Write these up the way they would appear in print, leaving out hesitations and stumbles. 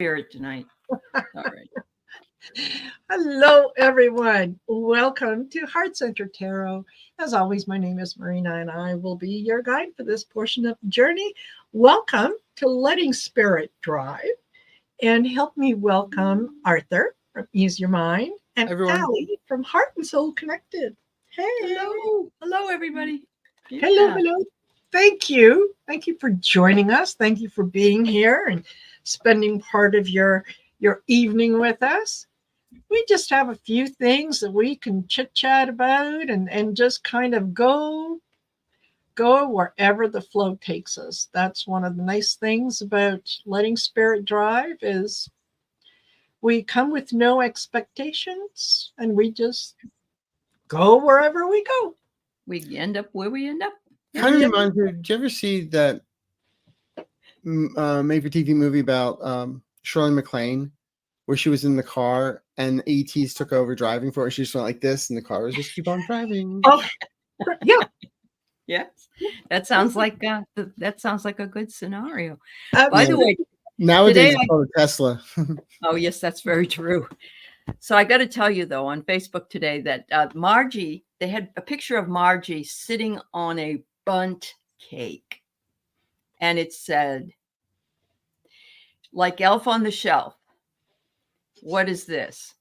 spirit tonight. All right. Hello, everyone. Welcome to Heart Center Tarot. As always, my name is Marina, and I will be your guide for this portion of the journey. Welcome to Letting Spirit Drive, and help me welcome Arthur from Ease Your Mind and Everyone. Allie from Heart and Soul Connected. Hey. Hello, everybody. Hello, hello. Thank you. Thank you for joining us. Thank you for being here and spending part of your evening with us. We just have a few things that we can chit chat about and just kind of go wherever the flow takes us. That's one of the nice things about letting spirit drive is we come with no expectations and we just go wherever we go. We end up where we end up. Kind of reminds me. Did you ever see that made-for-TV movie about Shirley MacLaine, where she was in the car and ETs took over driving for her? She just went like this, and the car was just keep on driving. Oh, yeah. Yes, that sounds like a good scenario. By By the way, nowadays today it's called a Tesla. oh yes, that's very true. So I got to tell you though, on Facebook today that Margie, they had a picture of Margie sitting on a bundt cake, and it said, "Like Elf on the Shelf. What is this?"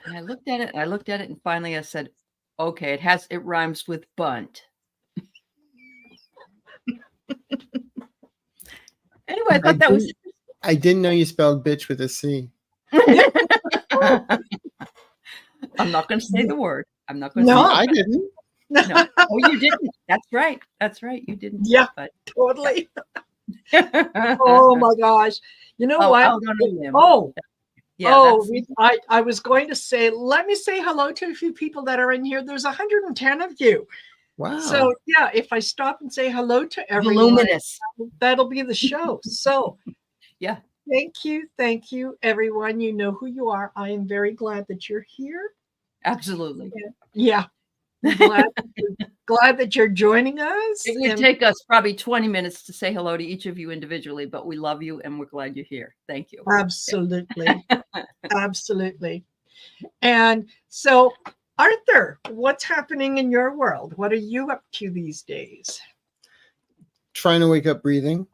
And I looked at it, and finally I said, "Okay, it rhymes with bunt." Anyway, I thought that was. I didn't know you spelled bitch with a C. I'm not going to say the word. I'm not going to. No, I didn't. No. Oh, you didn't. That's right. You didn't. Yeah, but... totally. Oh my gosh. You know what? I was going to say, let me say hello to a few people that are in here. There's 110 of you. Wow. So yeah, if I stop and say hello to everyone, Luminous. that'll be the show. So yeah. Thank you, everyone. You know who you are. I am very glad that you're here. Absolutely. Yeah. Glad that you're joining us. It would take us probably 20 minutes to say hello to each of you individually, but we love you and we're glad you're here. Thank you. Absolutely. Absolutely. And so, Arthur, what's happening in your world? What are you up to these days? Trying to wake up breathing.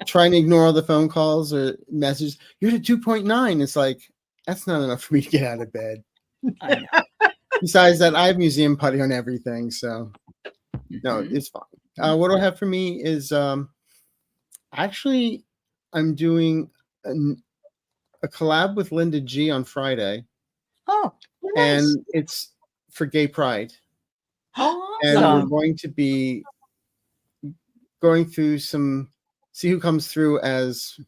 Trying to ignore all the phone calls or messages. You're at 2.9. It's like, that's not enough for me to get out of bed. I know. Besides that, I have museum putty on everything, so no, it's fine. What do I have for me is actually I'm doing a collab with Linda G on See Oh, nice. And it's for Gay Pride. Oh, and awesome. we're going to be going through see who comes through as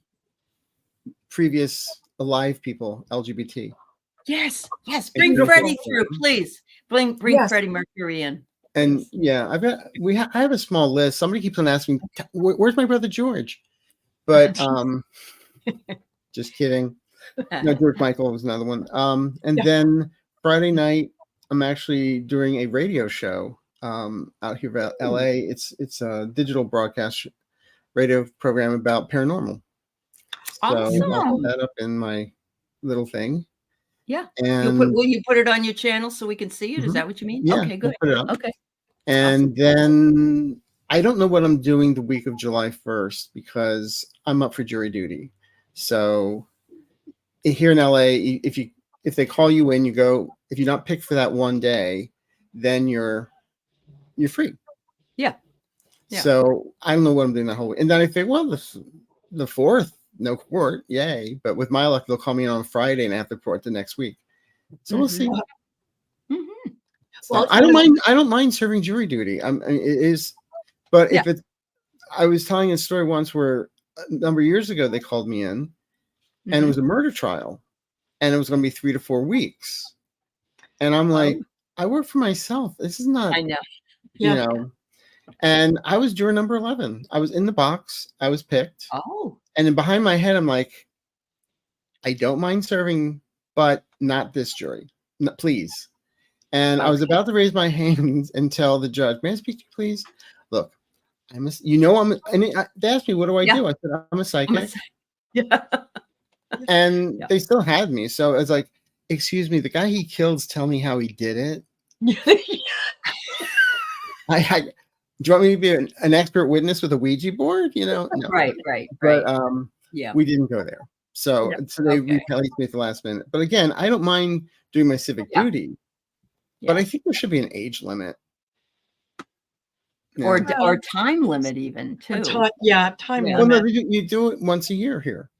previous alive people, LGBT. Yes. Bring Freddie through, please. Bring Freddie Mercury in. And yeah, I have a small list. Somebody keeps on asking me, where's my brother George? But just kidding. No, George Michael was another one. Then Friday night, I'm actually doing a radio show out here at LA. It's a digital broadcast radio program about paranormal. Awesome. So I'll put that up in my little thing. Yeah. And will you put it on your channel so we can see it? Is that what you mean? Yeah, okay, good. We'll put it up. Okay. And then I don't know what I'm doing the week of July 1st because I'm up for jury duty. So here in LA, if they call you in, you go. If you're not picked for that one day, then you're free. Yeah. So I don't know what I'm doing that whole week. And then I think, well, the 4th, no court, yay. But with my luck, they'll call me in on Friday and I have to report the next week. So we'll see. Mm-hmm. Well, I don't mind serving jury duty. It is, but if it's, I was telling a story once where a number of years ago they called me in, and it was a murder trial, and it was going to be 3 to 4 weeks, and I'm like, I work for myself. This is not. I know. You know. And I was juror number 11. I was in the box. I was picked. Oh. And then behind my head, I'm like, I don't mind serving, but not this jury. No, please. And I was about to raise my hands and tell the judge, may I speak to you, please? Look, I'm a, they asked me, what do I Yeah. do? I said, I'm a psychic. Yeah. And Yeah. they still had me. So it's like, excuse me, the guy he killed's tell me how he did it. Do you want me to be an expert witness with a Ouija board? No. Right. But Yeah. we didn't go there. So they replaced me at the last minute. But again, I don't mind doing my civic duty. But I think there should be an age limit. Or time limit even too. Time Well, no, limit. you do it once a year here.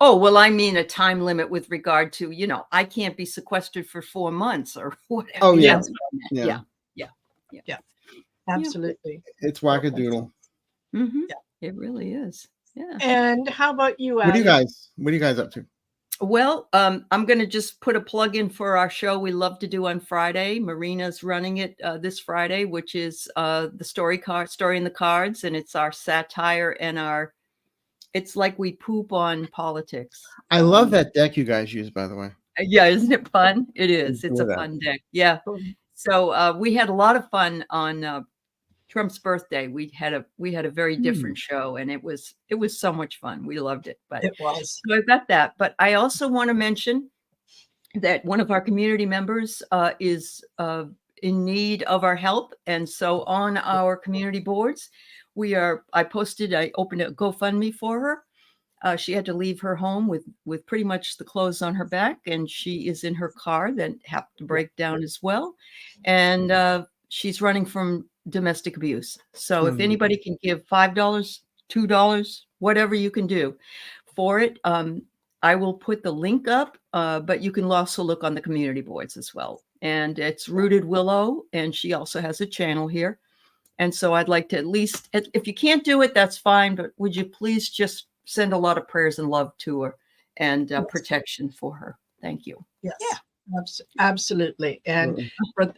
Oh, well, I mean a time limit with regard to, I can't be sequestered for 4 months or whatever. Oh, yeah. Yeah. Absolutely. It's wackadoodle. Mm-hmm. Yeah. It really is. Yeah. And how about you, What are you Adam? guys up to? Well, I'm going to just put a plug in for our show we love to do on Friday. Marina's running it this Friday, which is the story in the cards, and it's our satire and it's like we poop on politics. I love that deck you guys use, by the way. Yeah, isn't it fun? It is. It's a that. fun deck. Yeah. So we had a lot of fun on Trump's birthday. We had a very different show, and it was so much fun. We loved it. But It was. So I've got that. But I also want to mention that one of our community members is in need of our help, and so on our community boards, I opened a GoFundMe for her. She had to leave her home with pretty much the clothes on her back, and she is in her car that happened to break down as well, and she's running from domestic abuse. So if anybody can give $5, $2, whatever you can do for it, I will put the link up, but you can also look on the community boards as well. And it's Rooted Willow, and she also has a channel here. And so I'd like to at least, if you can't do it, that's fine, but would you please just send a lot of prayers and love to her and protection for her. Thank you. Yes. Yeah. Absolutely. And for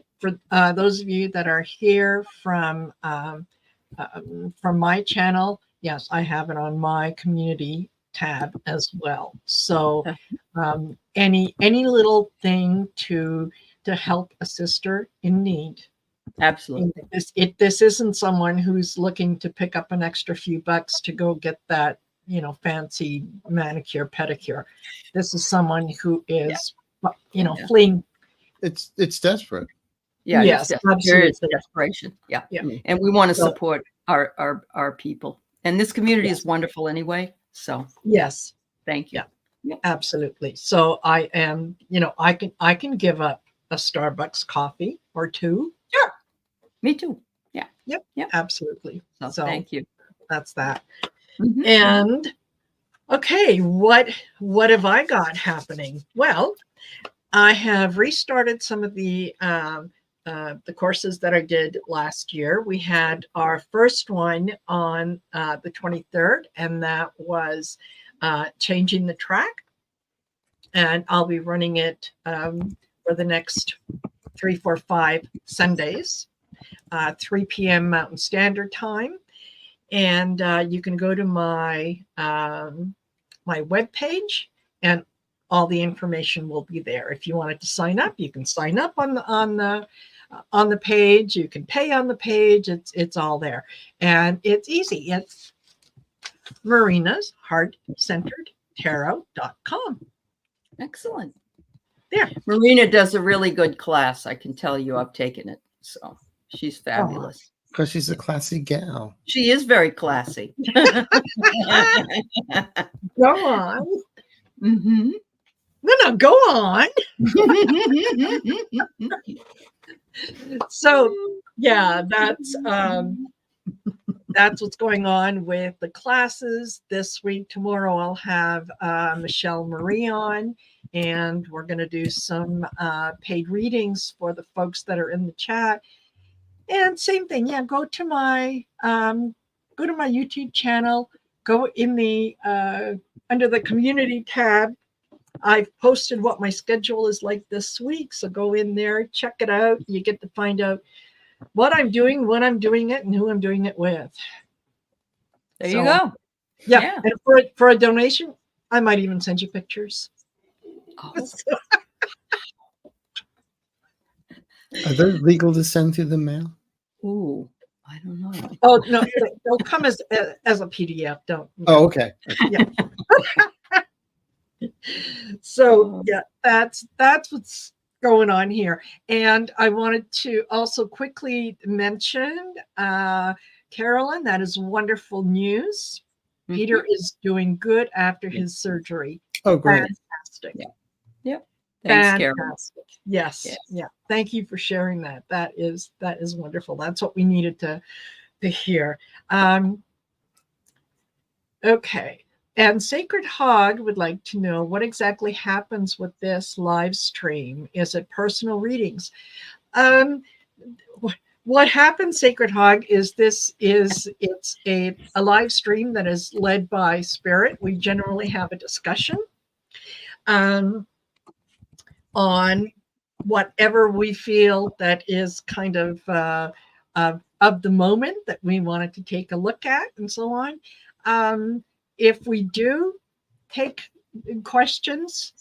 those of you that are here from my channel, yes, I have it on my community tab as well. So any little thing to help a sister in need. Absolutely. This isn't someone who's looking to pick up an extra few bucks to go get that, fancy manicure, pedicure. This is someone who is, fleeing. It's desperate. Yeah. Yes, there is desperation. Yeah. And we want to support our people. And this community is wonderful anyway. So yes. Thank you. Yeah. Absolutely. So I am, I can give up a Starbucks coffee or two. Sure. Me too. Yeah. Yep. Absolutely. So thank you. That's that. Mm-hmm. And okay, what have I got happening? Well, I have restarted some of the courses that I did last year. We had our first one on the 23rd, and that was changing the track. And I'll be running it for the next 3, 4, 5 Sundays, 3 p.m. Mountain Standard Time. And you can go to my my webpage, and all the information will be there. If you wanted to sign up, you can sign up on the page. You can pay on the page. It's all there, and it's easy. It's Marina's Heart-Centered Tarot.com. Excellent. There. Marina does a really good class. I can tell you, I've taken it. So she's fabulous. Because she's a classy gal. She is very classy. Go on. Mm-hmm. No, go on. So yeah, that's what's going on with the classes this week. Tomorrow I'll have Michelle Marie on, and we're going to do some paid readings for the folks that are in the chat. And same thing, go to my YouTube channel, go in the under the community tab. I've posted what my schedule is like this week, so go in there, check it out. You get to find out what I'm doing, when I'm doing it, and who I'm doing it with. There you go. Yeah. And for a donation, I might even send you pictures. Oh. Are those legal to send through the mail? Ooh. I don't know. Oh no, they'll come as a PDF. Don't. Oh, okay. Yeah. So yeah, that's what's going on here. And I wanted to also quickly mention, Carolyn, that is wonderful news. Peter is doing good after his surgery. Oh, great. Fantastic. Yeah. Yep. Thanks, Carolyn. Fantastic. Yes. Yeah. Thank you for sharing that. That is wonderful. That's what we needed to hear. Okay. And Sacred Hog would like to know what exactly happens with this live stream. Is it personal readings? What happens, Sacred Hog, is it's a live stream that is led by Spirit. We generally have a discussion on whatever we feel that is kind of the moment that we wanted to take a look at, and so on. If we do take questions,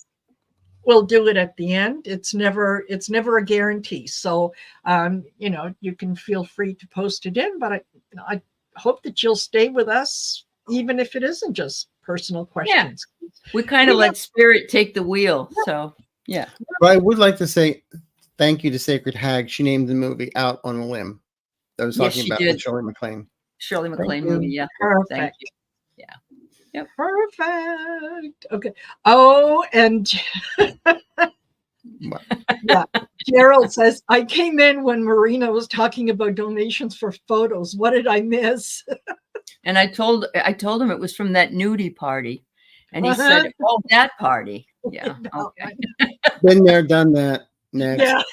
we'll do it at the end. It's never a guarantee. So, you can feel free to post it in, but I hope that you'll stay with us, even if it isn't just personal questions. Yeah. We kind of let Spirit take the wheel. Yeah. So, yeah. But I would like to say thank you to Sacred Hag. She named the movie Out on a Limb. I was talking about with Shirley MacLaine. Shirley MacLaine movie, yeah. Perfect. Thank you. Yeah. Yep. Perfect. Okay. Oh, and yeah, Gerald says, I came in when Marina was talking about donations for photos. What did I miss? And I told him it was from that nudie party. And he said, oh, that party. Yeah. Okay. Been there, done that. Next. Yeah.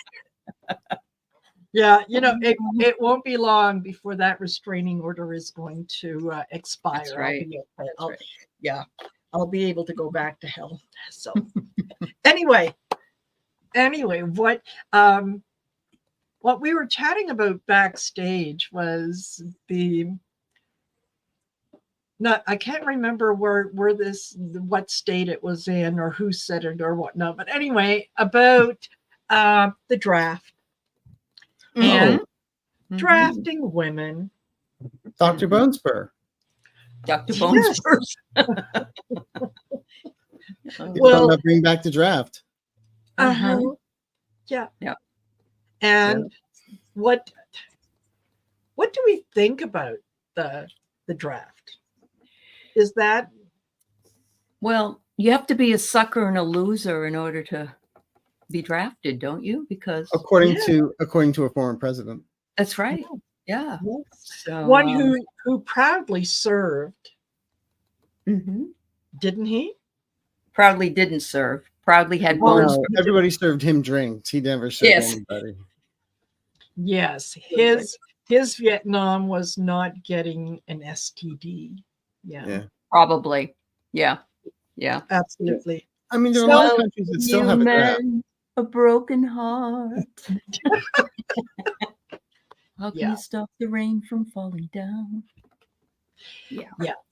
Yeah, it won't be long before that restraining order is going to expire. That's right. I'll be able to go back to hell. So anyway, what we were chatting about backstage was I can't remember what state it was in or who said it or whatnot, but anyway, about the draft. And drafting women. Dr. Bonespur. Dr. Bonespur. Well, bring back the draft. Yeah. Yeah. And what do we think about the draft? Is that? Well, you have to be a sucker and a loser in order to be drafted, don't you? Because according to a former president. That's right. Yeah. So, one who proudly served. Didn't he? Proudly didn't serve. Proudly had bones. No, everybody served him drinks. He never served anybody. Yes. His Vietnam was not getting an STD. Yeah. Probably. Yeah. Yeah. Absolutely. I mean, there are a lot of countries that still have a draft. A broken heart. How can you stop the rain from falling down? Yeah.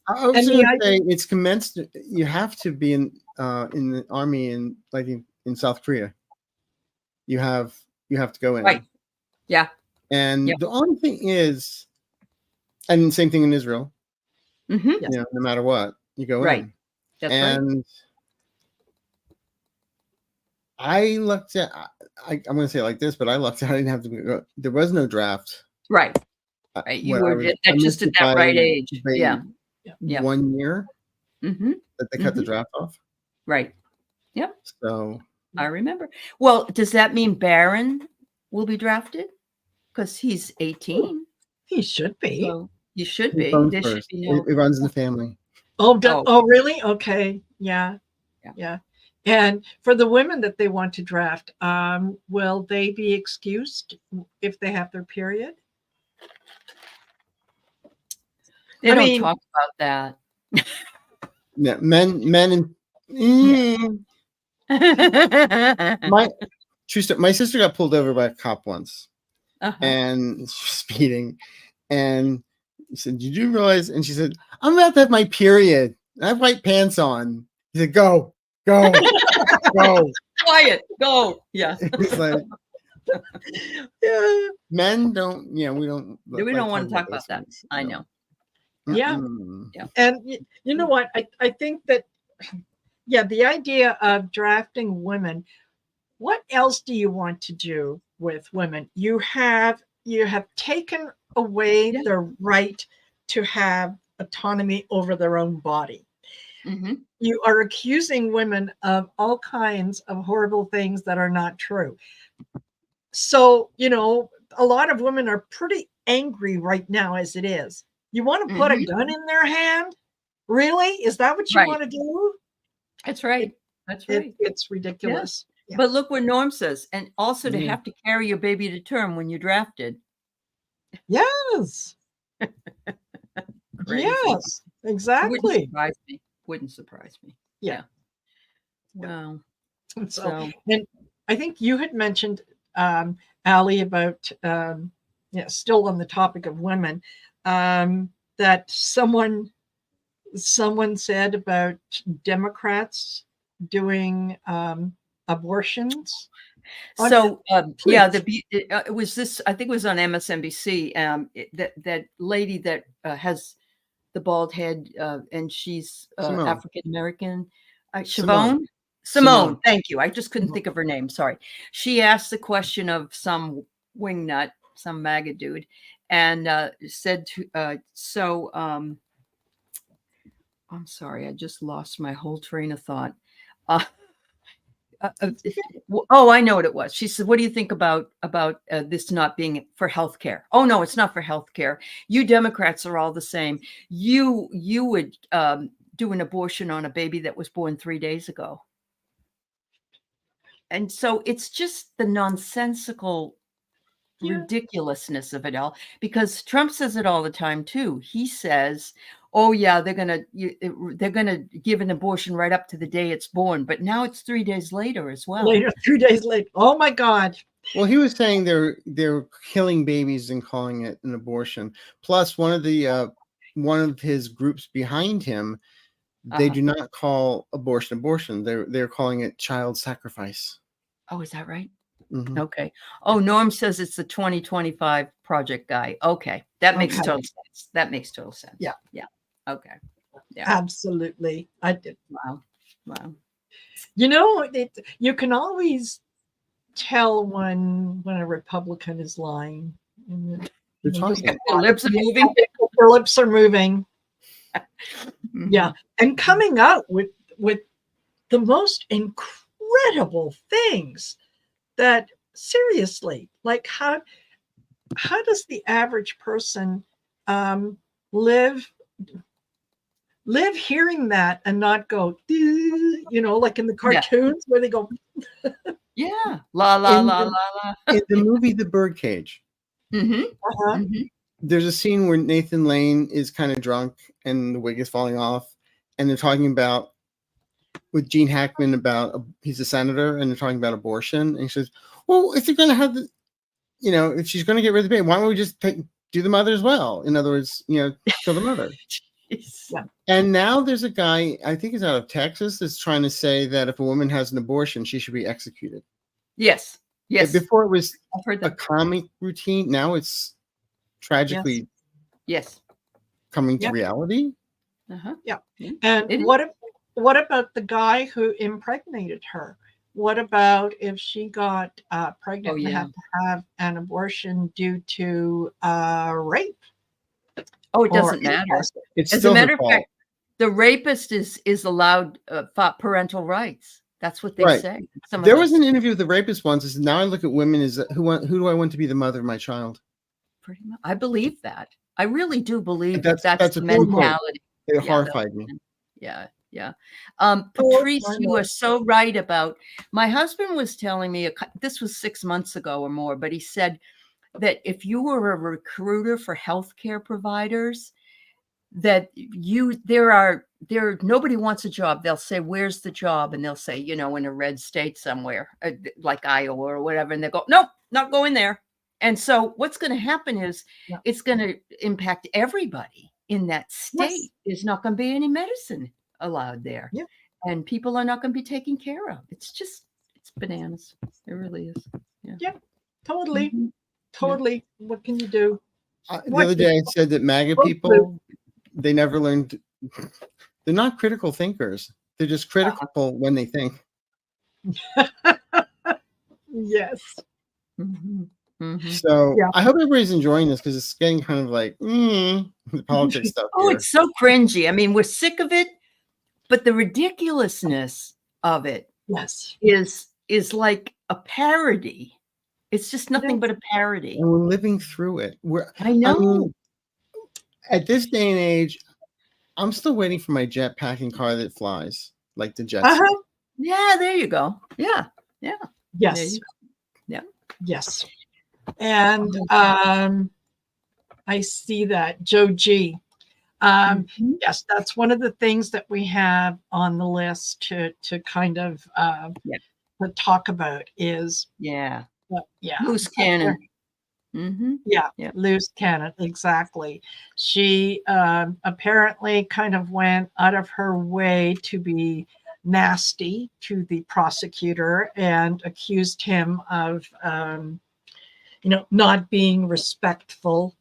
I was going to say it's commenced. You have to be in the army in South Korea. You have to go in. Right. Yeah. And the only thing is, and same thing in Israel. No matter what, you go in. That's and I looked at. I'm going to say it like this, but I lucked out. I didn't have to go. There was no draft. Right. You were just at that right age. Yeah. 1 year that they cut the draft off. Right. Yep. So I remember. Well, does that mean Barron will be drafted? Because he's 18. He should be. So you should be. It runs in the family. Oh, really? Okay. Yeah. And for the women that they want to draft, will they be excused if they have their period? They don't talk about that. Yeah, men and my sister got pulled over by a cop once, and she was speeding, and he said, "Did you realize?" And she said, "I'm about to have my period. I have white pants on." He said, "Go, go, go, quiet, go." Yeah. It's like, Yeah. Men don't, we don't We like don't want talking to talk those about that. things. I No. know. Yeah. Mm-mm. And you know what? I think that, yeah, the idea of drafting women, what else do you want to do with women? You have taken away Yeah. the right to have autonomy over their own body. Mm-hmm. You are accusing women of all kinds of horrible things that are not true. So, a lot of women are pretty angry right now as it is. You want to put a Mm-hmm. gun in their hand? Really? Is that what you Right. want to do? That's right. That's right. It's Yeah. ridiculous. Yeah. But look what Norm says. And also to Yeah. have to carry your baby to term when you're drafted. Yes. Crazy. Yes. Wouldn't Exactly. surprise me. Wouldn't surprise me. Yeah. Wow. So, and I think you had mentioned, Allie, about, still on the topic of women, that someone said about Democrats doing abortions. So yeah, Please. it was this. I think it was on MSNBC. That lady that has the bald head, and she's Simone. African American. Simone. Simone. Thank you. I just couldn't think of her name. Sorry. She asked the question of some wingnut, some MAGA dude, and said to. I'm sorry. I just lost my whole train of thought. Uh, oh, I know what it was. She said, "What do you think about this not being for healthcare?" Oh no, it's not for healthcare. You Democrats are all the same. You would do an abortion on a baby that was born 3 days ago. And so it's just the nonsensical ridiculousness of it all, because Trump says it all the time too. He says, "Oh yeah, they're gonna give an abortion right up to the day it's born," but now it's 3 days later as well. Later, 3 days later. Oh my God. Well, he was saying they're killing babies and calling it an abortion. Plus, one of his groups behind him, they do not call abortion. They're calling it child sacrifice. Oh, is that right? Mm-hmm. Okay. Oh, Norm says it's the 2025 project guy. Okay. That makes total sense. That makes total sense. Yeah. Yeah. Okay. Yeah. Absolutely. I did. Wow. Wow. You can always tell when a Republican is lying. They're talking. Their lips are moving. Their lips are moving. Mhm. Yeah. And coming out with the most incredible things that, seriously, like how does the average person live hearing that and not go, like in the cartoons where they go, Yeah. La la la la la. In the movie The Birdcage, there's a scene where Nathan Lane is kind of drunk and the wig is falling off, and they're talking about with Gene Hackman about he's a senator, and they're talking about abortion, and he says, "Well, if you're going to have the, if she's going to get rid of the baby, why don't we just do the mother as well? In other words, kill the mother." Yeah. And now there's a guy, I think he's out of Texas, that's trying to say that if a woman has an abortion, she should be executed. Yes. Yes. Before it was I've heard a that. comic routine. Now it's tragically coming to reality. Yeah. And what about the guy who impregnated her? What about if she got pregnant and had to have an abortion due to rape? Oh, it doesn't matter. It's As still a matter her of fact, the rapist is allowed parental rights. That's what they say. There was an interview with the rapist once. Is now I look at women as who do I want to be the mother of my child? Pretty much, I believe that. I really do believe that's the mentality. It horrified me. Yeah, yeah. Patrice, you are so right about. My husband was telling me this was 6 months ago or more, but he said that if you were a recruiter for healthcare providers, that nobody wants a job. They'll say, "Where's the job?" And they'll say, in a red state somewhere, like Iowa or whatever. And they go, "Nope, not going there." And so what's going to happen is it's going to impact everybody in that state. Yes. There's not going to be any medicine allowed there. Yeah. And people are not going to be taken care of. It's bananas. It really is. Yeah. Totally. Mhm. Totally. What can you do? The What other day I said that MAGA Both people, they never learned. They're not critical thinkers. They're just critical when they think. Yes. Mhm. Mhm. So Yeah. I hope everybody's enjoying this because it's getting kind of like the politics stuff Oh, here. it's so cringy. I mean, we're sick of it, but the ridiculousness of it Yes. is like a parody. It's just nothing but a parody. And we're living through it. I know. mean, at this day and age, I'm still waiting for my jet packing car that flies like the Jetsons. Uh-huh. Yeah, there you go. Yeah. Yeah. There Yes. you go. Yeah. Yes. And I see that. Joe G. Mhm. Yes, that's one of the things that we have on the list to kind of Yeah. to talk about is Yeah. yeah. Loose cannon. Mm-hmm. Yeah, Yeah. loose cannon, exactly. She apparently kind of went out of her way to be nasty to the prosecutor and accused him of, not being respectful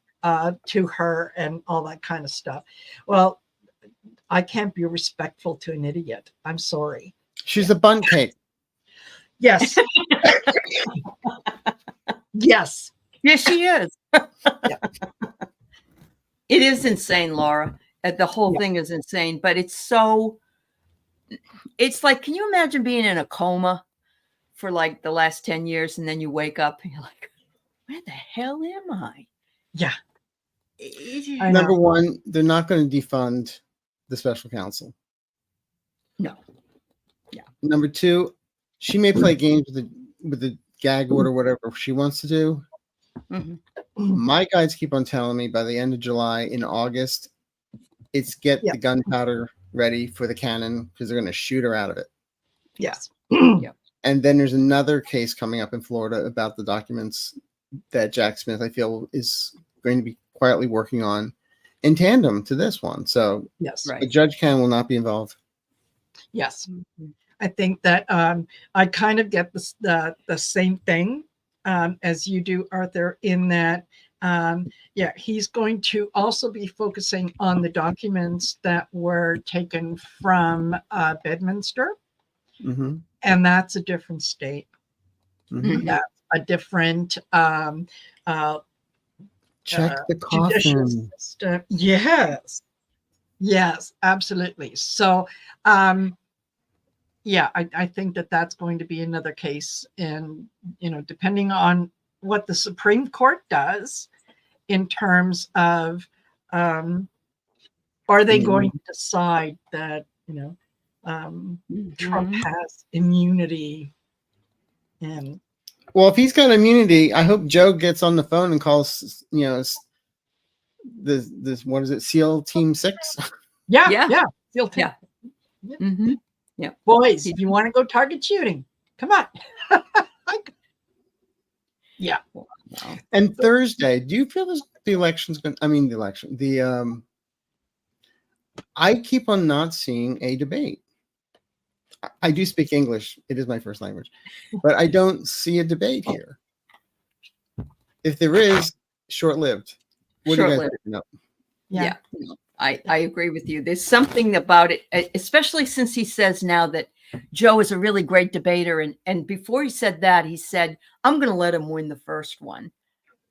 to her and all that kind of stuff. Well, I can't be respectful to an idiot. I'm sorry. She's a bun cake. Yes. Yes. Yes, she is. Yeah. It is insane, Laura. The whole Yeah. thing is insane, but it's like, can you imagine being in a coma for like the last 10 years and then you wake up and you're like, where the hell am I? Yeah. I Number know. one, they're not going to defund the special counsel. No. Yeah. Number two, she may play games with the gag order, whatever she wants to do. Mhm. My guys keep on telling me by the end of July, in August, it's get Yeah. the gunpowder ready for the cannon because they're going to shoot her out of it. Yes. Yeah. And then there's another case coming up in Florida about the documents that Jack Smith, I feel, is going to be quietly working on in tandem to this one. So Yes. Right. the Judge Can will not be involved. Yes. Mhm. I think that I kind of get the same thing as you do, Arthur, in that, he's going to also be focusing on the documents that were taken from Bedminster, Mm-hmm. and that's a different state. Mm-hmm. That's a different Check the judicial coffin. system. Yes. Yes, absolutely. So, I think that that's going to be another case. And, depending on what the Supreme Court does in terms of, are they going to decide that, Trump Mhm. has immunity? And Well, if he's got immunity, I hope Joe gets on the phone and calls, this what is it, SEAL Team 6? Yeah. Still Yeah. Mm-hmm. Yeah. boys, you want to go target shooting? Come on. Yeah. Wow. And Thursday, do you feel the election's going? I mean, the election. I keep on not seeing a debate. I do speak English; it is my first language, but I don't see a debate here. If there is, short-lived. What do you guys Short-lived. think? No. Yeah. I agree with you. There's something about it, especially since he says now that Joe is a really great debater. And before he said that, he said, I'm going to let him win the first one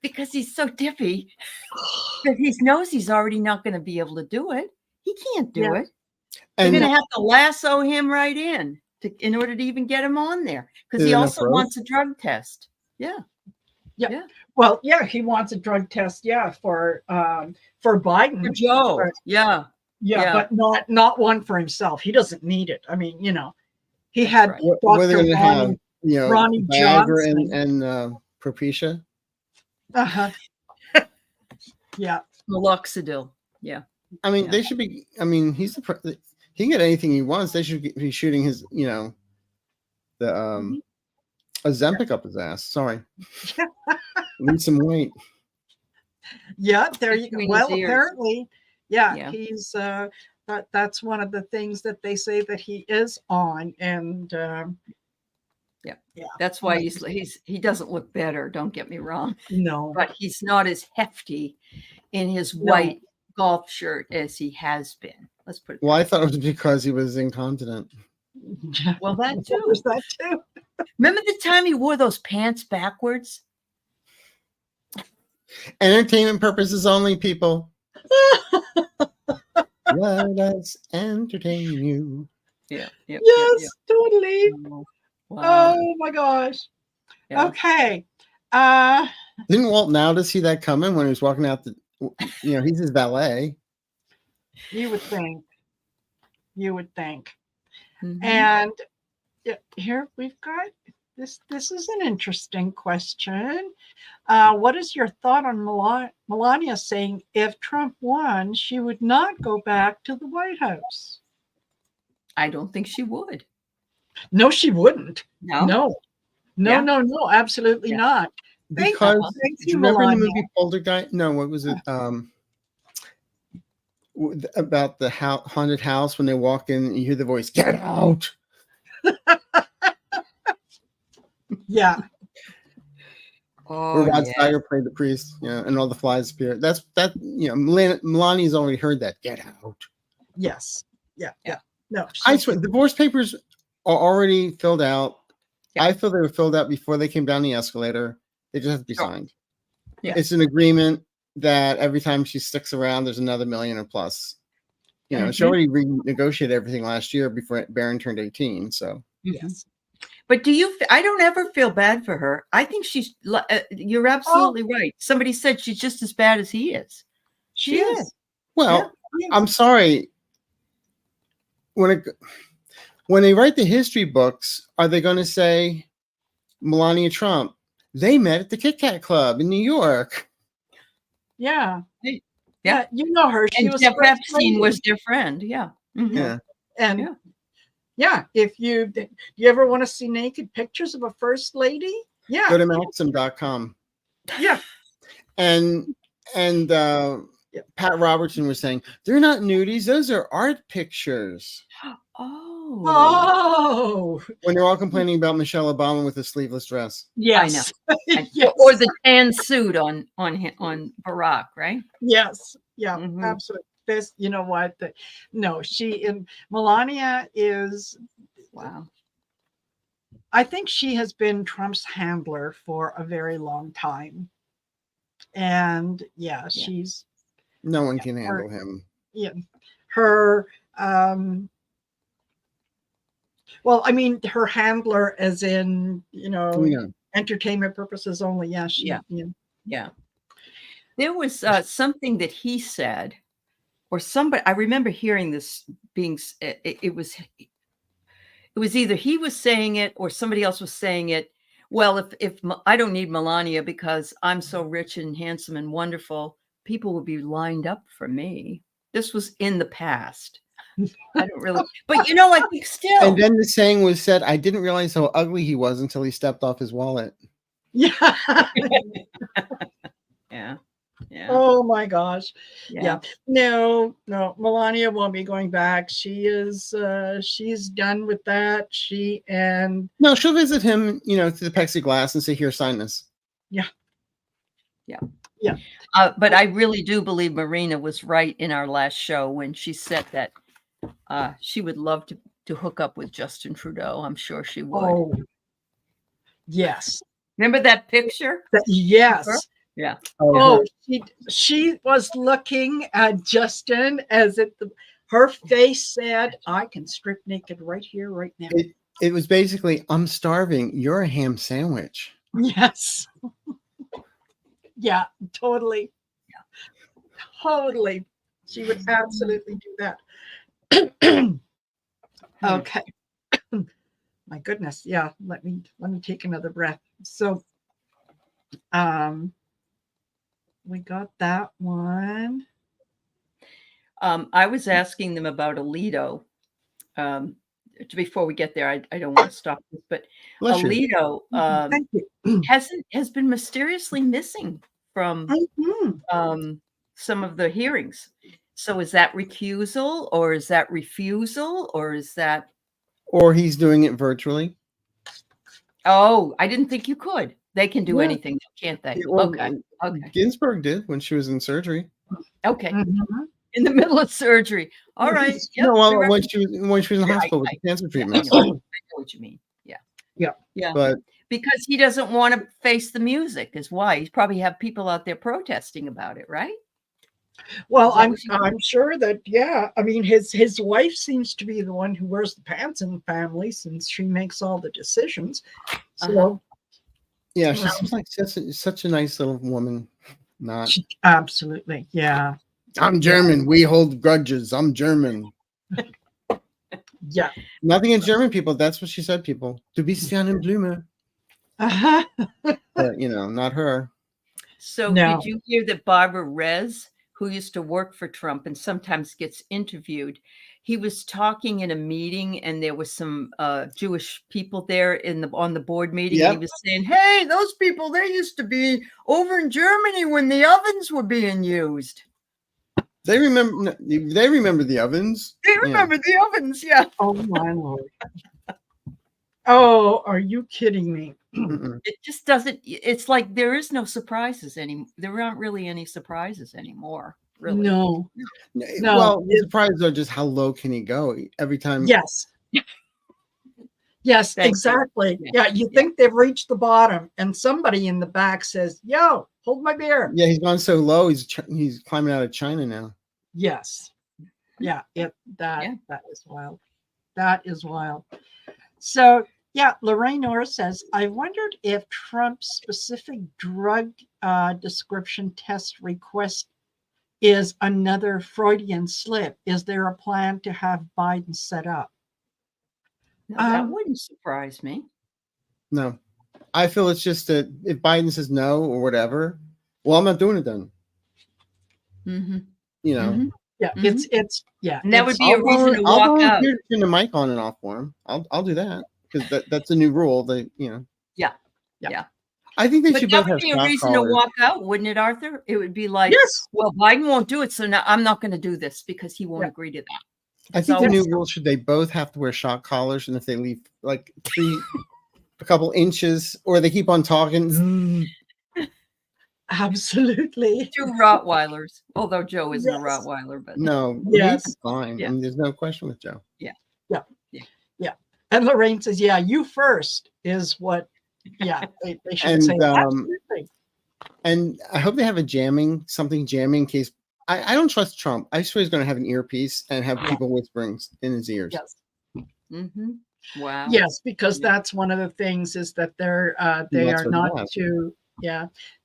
because he's so dippy that he knows he's already not going to be able to do it. He can't do it. They're And going to have to lasso him right in order to even get him on there because he enough also rope? wants a drug test. Yeah. Well, he wants a drug test, for Biden. For Joe. But- Yeah. but not one for himself. He doesn't need it. I mean, he That's had right. what are they Dr. going to have? Ronnie Viagra Johnson. and Propecia. Uh-huh. Yeah. Maloxidil. Yeah. I mean, Yeah. they should be. I mean, he can get anything he wants. They should be shooting his, the Ozempic up his ass. Sorry, lose some weight. Yeah, there you go. Between Well, his ears. apparently, Yeah. he's that's one of the things that they say that he is on. And Yeah. That's why Right. he doesn't look better. Don't get me wrong, No. but he's not as hefty in his No. white golf shirt as he has been. Let's put it. Well, I thought it was because he was incontinent. Well, that too. There's that too. Remember the time he wore those pants backwards? Entertainment purposes only, people. Let us entertain you. Yeah. Yes, totally. Wow. Oh my gosh. Yeah. Okay. Didn't Walt Nauta see that coming when he was walking out he's his valet. You would think. Mhm. And here we've got this. This is an interesting question. What is your thought on Melania saying if Trump won, she would not go back to the White House? I don't think she would. No, she wouldn't. No. No, absolutely Yeah. not. Because Thank do you you, remember in the Melania. movie Poltergeist? No, what was it? About the haunted house when they walk in and you hear the voice, "Get out!" Yeah. Oh, Where Rod yeah. Steiger played the priest, and all the flies appear. Melania's already heard that. Get out. Yes. Yeah. No, I swear, divorce papers are already filled out. Yeah. I feel they were filled out before they came down the escalator. They just have to be signed. Yeah. It's an agreement that every time she sticks around, there's another million or plus. She already renegotiated everything last year before Barron turned 18. So yes. But I don't ever feel bad for her. I think you're absolutely right. Somebody said she's just as bad as he is. She is. Well, I'm sorry. When they write the history books, are they going to say Melania Trump? They met at the Kit Kat Club in New York. Yeah. Yeah. You know her. She and was Jeff first Epstein lady. was their friend. Yeah. Mhm. Yeah. And if you ever want to see naked pictures of a first lady, go to Maxim.com. Yeah. And Pat Robertson was saying, they're not nudies, those are art pictures. Oh. When they're all complaining about Michelle Obama with a sleeveless dress. Yes. Yes. Or the tan suit on Barack, right? Yes. Yeah, absolutely. This, you know what? Melania is, wow. I think she has been Trump's handler for a very long time. And she's. No one can handle him. Yeah. Her, well, I mean, her handler as in, entertainment purposes only. Yeah. Yeah. There was something that he said, or somebody, I remember hearing this being, it was either he was saying it or somebody else was saying it. Well, if I don't need Melania because I'm so rich and handsome and wonderful, people would be lined up for me. This was in the past. I don't really, but I think still. And then the saying was said, I didn't realize how ugly he was until he stepped off his wallet. Yeah. Yeah. Oh my gosh. Yeah. No, Melania won't be going back. She is she's done with that. No, she'll visit him, through the plexiglass and say, here, sign this. Yeah. But I really do believe Marina was right in our last show when she said that she would love to hook up with Justin Trudeau. I'm sure she would. Oh, yes. Remember that picture? Yes. Yeah. Oh, she was looking at Justin as if her face said, I can strip naked right here, right now. It was basically, I'm starving. You're a ham sandwich. Yes. Yeah, totally. Yeah. Totally. She would absolutely do that. Okay. My goodness. Yeah. Let me take another breath. So, we got that one. I was asking them about Alito. Before we get there, I don't want to stop this, but Alito has been mysteriously missing from some of the hearings. So is that recusal, or is that refusal, or is that? Or he's doing it virtually. Oh, I didn't think you could. They can do Yeah. anything, can't they? Well, Okay. Okay. Ginsburg did when she was in surgery. Okay. Mhm. In the middle of surgery. All right. Yep. No, well, you're right. when she was in the Yeah, hospital with the cancer I treatment. know what you mean. Yeah. Yeah. Yeah. But Because he doesn't want to face the music is why. He's probably have people out there protesting about it, right? Well, Is that what you I'm sure that, yeah. I mean, his wife seems to be the one who wears the pants in the family since she makes all the decisions. So yeah, she seems like such a nice little woman. Not. absolutely, yeah, I'm German. We hold grudges. I'm German. yeah. Nothing against German people. That's what she said. People. Du bist ja eine Blume. Uh-huh. But not her. So No. did you hear that Barbara Rez, who used to work for Trump and sometimes gets interviewed, he was talking in a meeting and there was some Jewish people there on the board meeting, and he was saying, "Hey, those people, they used to be over in Germany when the ovens were being used. They remember the ovens. They remember the ovens, yeah." Oh my Lord. Oh, are you kidding me? Mm-mm. It just doesn't. It's like there is no surprises anymore. There aren't really any surprises anymore. Really. No. Well, the surprises are just how low can he go every time. Yes. Yes, Thank you. exactly. Yeah, you think they've reached the bottom, and somebody in the back says, "Yo, hold my beer." Yeah, he's gone so low. He's climbing out of China now. Yes. Yeah. That is wild. That is wild. So yeah, Lorraine Orr says, I wondered if Trump's specific drug description test request is another Freudian slip. Is there a plan to have Biden set up? No, that wouldn't surprise me. No, I feel it's just that if Biden says no or whatever, well, I'm not doing it then. Mm-hmm. Yeah, Mm-hmm. It's yeah. And that would be a reason to walk out. I'll turn the mic on and off for him. I'll do that because that's a new rule. Yeah. I think they should that both would have be a shock reason to collars. walk out, wouldn't it, Arthur? It would be like, yes. Well, Biden won't do it, so now I'm not going to do this because he won't agree to that. I think the new rule should they both have to wear shock collars, and if they leave like a couple inches, or they keep on talking. Absolutely. 2 Rottweilers, although Joe isn't a Rottweiler, but no, yes, he's fine. Yeah. I mean, there's no question with Joe. Yeah. And Lorraine says, "Yeah, you first is what." Yeah, they should say. Absolutely. And I hope they have something jamming in case. I don't trust Trump. I swear he's going to have an earpiece and have people whispering in his ears. Yes. Mm-hmm. Wow. Yes, because that's one of the things is that they are not to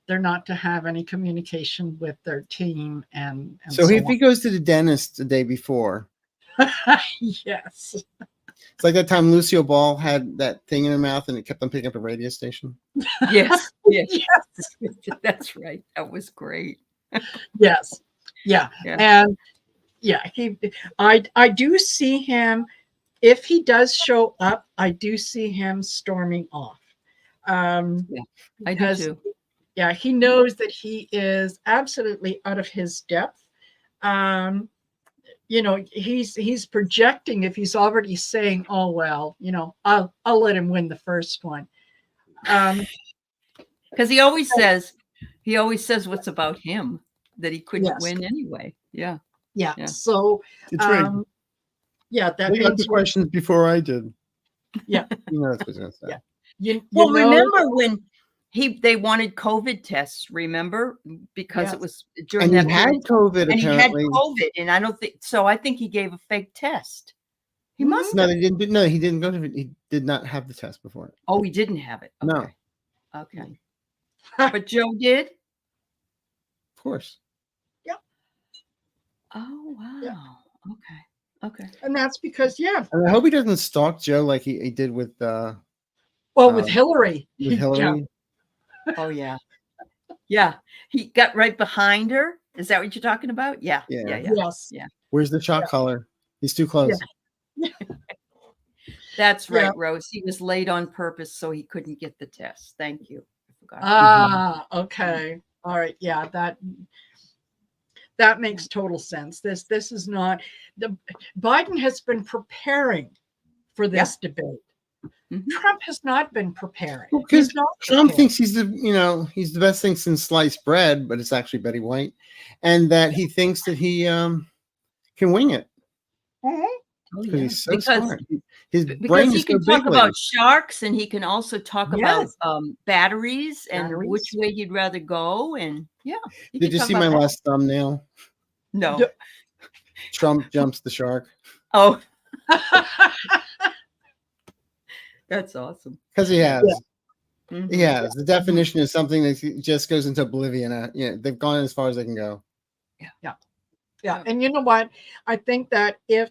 they're not to have any communication with their team and so if he goes to the dentist the day before. Yes. It's like that time Lucille Ball had that thing in her mouth and it kept on picking up a radio station. Yes. That's right. That was great. Yes. Yeah. And I do see him, if he does show up, I do see him storming off. I do too. Yeah, he knows that he is absolutely out of his depth. He's projecting if he's already saying, "Oh well, I'll let him win the first one." Because he always says what's about him that he couldn't win anyway. Yeah. So that they got the questions before I did. Yeah. That's what I was going to say. Yeah. Remember when they wanted COVID tests, remember? Because it was during that he had COVID, and apparently. he had COVID, and I don't think so. I think he gave a fake test. He must No, they didn't. No, he didn't go to it. He did not have the test before it. Oh, he didn't have it. Okay. No. Okay. But Joe did? Of course. Yeah. Oh, wow. Yeah. Okay. And that's because, And I hope he doesn't stalk Joe like he did with with Hillary. With Hillary. Oh, yeah. Yeah. He got right behind her. Is that what you're talking about? Yeah. Yes. Yeah. Where's the shock collar? He's too close. Yeah. That's right, Rose. He was late on purpose so he couldn't get the test. Thank you. I forgot. Okay. All right. Yeah, that makes total sense. This is not Biden has been preparing for this debate. Trump has not been preparing. Well, 'cause He's not Trump prepared. thinks he's the best thing since sliced bread, but it's actually Betty White, and that he thinks that he can wing it Mhm. Oh, because yeah. he's so smart. His Because brain he is so can talk big. about sharks, and he can also talk about Yes. batteries and which Batteries. way you'd rather go. And yeah, he Did can you talk see about my that. last thumbnail? No. Yeah. Trump jumps the shark Oh, that's awesome. because he has. Yeah. He has. The definition is something that just goes into oblivion. They've gone as far as they can go. Yeah. And you know what? I think that if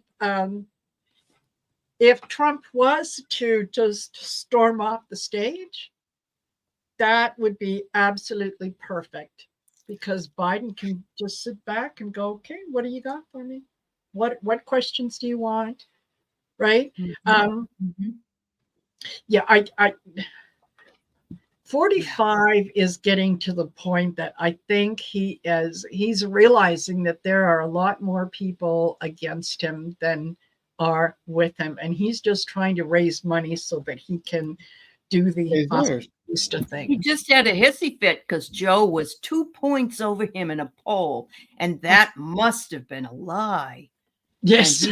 Trump was to just storm off the stage, that would be absolutely perfect, because Biden can just sit back and go, okay, what do you got for me? What questions do you want? Right? Yeah, I 45 is getting to the point that I think he's realizing that there are a lot more people against him than are with him, and he's just trying to raise money so that he can do the Easter He thing. just had a hissy fit because Joe was 2 points over him in a poll, and that must have been a lie. Yes.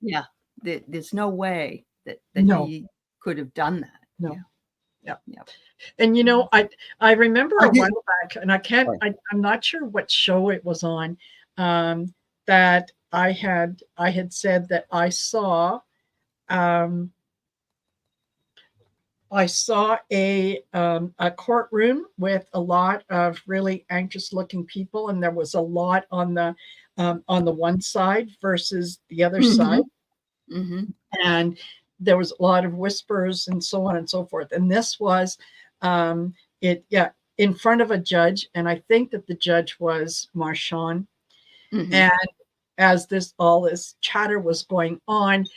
Yeah. There's no way that No. he could have done that. No. Yeah. And I remember a while back, and I'm not sure what show it was on, that I had said that I saw a courtroom with a lot of really anxious looking people, and there was a lot on the one side versus the other side. And there was a lot of whispers and so on and so forth. And this was in front of a judge, and I think that the judge was Marchand. And as all this chatter was going on,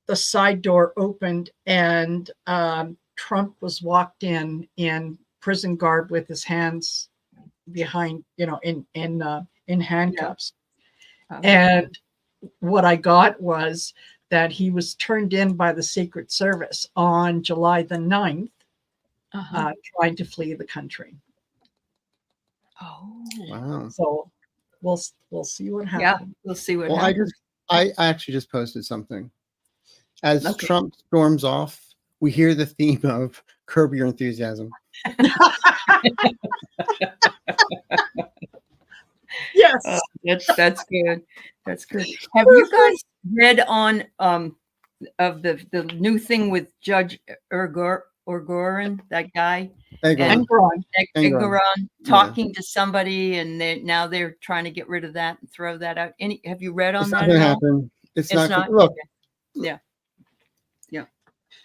the side door opened, and Trump was walked in prison garb with his hands behind, in handcuffs. And what I got was that he was turned in by the Secret Service on July the 9th, trying to flee the country. Oh, wow! So we'll see what happens. Yeah, we'll see what happens. I actually just posted something. As Trump storms off, we hear the theme of "Curb Your Enthusiasm." Yes, that's good. That's good. Have you guys read on of the new thing with Judge Orgoran, that guy? Engoron talking to somebody, and now they're trying to get rid of that and throw that out. Have you read on that? It's not going to happen. It's not. Look. Yeah.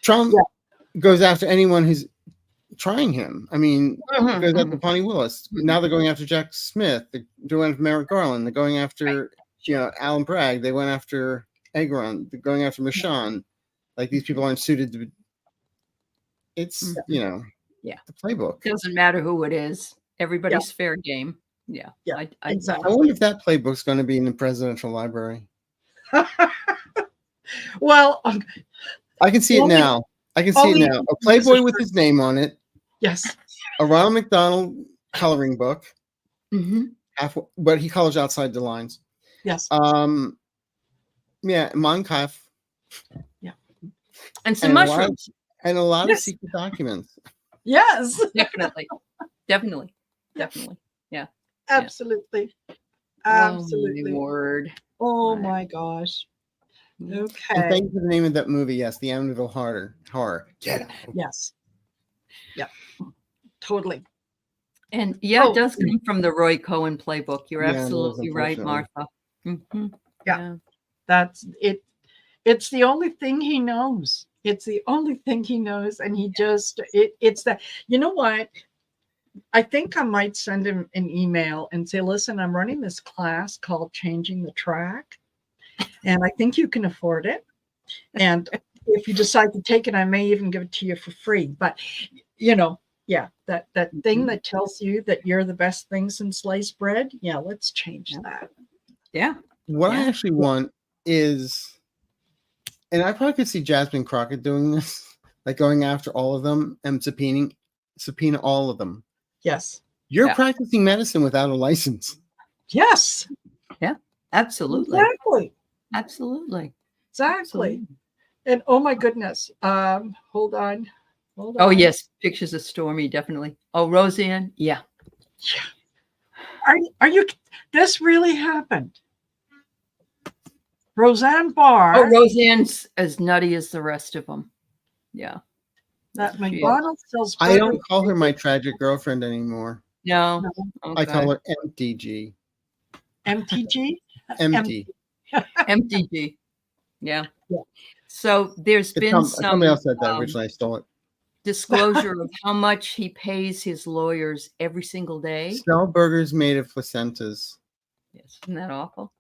Trump goes after anyone who's trying him. I mean, goes after Bonnie Willis. Now they're going after Jack Smith. They're going after Merrick Garland. They're going after Alan Bragg. They went after Engoron. They're going after Michonne. Like, these people aren't suited to. It's the playbook. Doesn't matter who it is. Everybody's fair game. Yeah. Exactly. I wonder if that playbook's going to be in the presidential library. Well, I can see it now. A Playboy with his name on it. Yes. A Ronald McDonald coloring book. But he colors outside the lines. Yes. Mein Kampf. Yeah. And some mushrooms. And a lot of secret documents. Yes. Definitely. Yeah. Absolutely. Absolutely. Oh, my word. Oh my gosh. Okay. And thank you for the name of that movie. Yes, The Amityville Horror. Get out. Yes. Yeah. Totally. And it does come from the Roy Cohen playbook. You're absolutely right, Martha. Yeah. That's it. It's the only thing he knows. It's the only thing he knows. And he just, it's that, you know what? I think I might send him an email and say, listen, I'm running this class called Changing the Track, and I think you can afford it. And if you decide to take it, I may even give it to you for free. But, that thing that tells you that you're the best thing since sliced bread, let's change that. Yeah. What I actually want is, and I probably could see Jasmine Crockett doing this, like going after all of them and subpoena all of them. Yes. You're Yeah. practicing medicine without a license. Yes. Yeah, absolutely. Exactly. Absolutely. Exactly. Absolutely. And oh my goodness. Hold on. Hold on. Oh, yes. Pictures of Stormy, definitely. Oh, Roseanne. Yeah. Are you? This really happened. Roseanne Barr. Oh, Roseanne's as nutty as the rest of them. Yeah. That She is. McDonald's sells. I don't call her my tragic girlfriend anymore. No. I call her MTG. MTG. Empty. MTG. Yeah. Yeah. So there's been somebody else said that originally. I stole it. disclosure of how much he pays his lawyers every single day. Sell burgers made of placentas. Yes. Isn't that awful?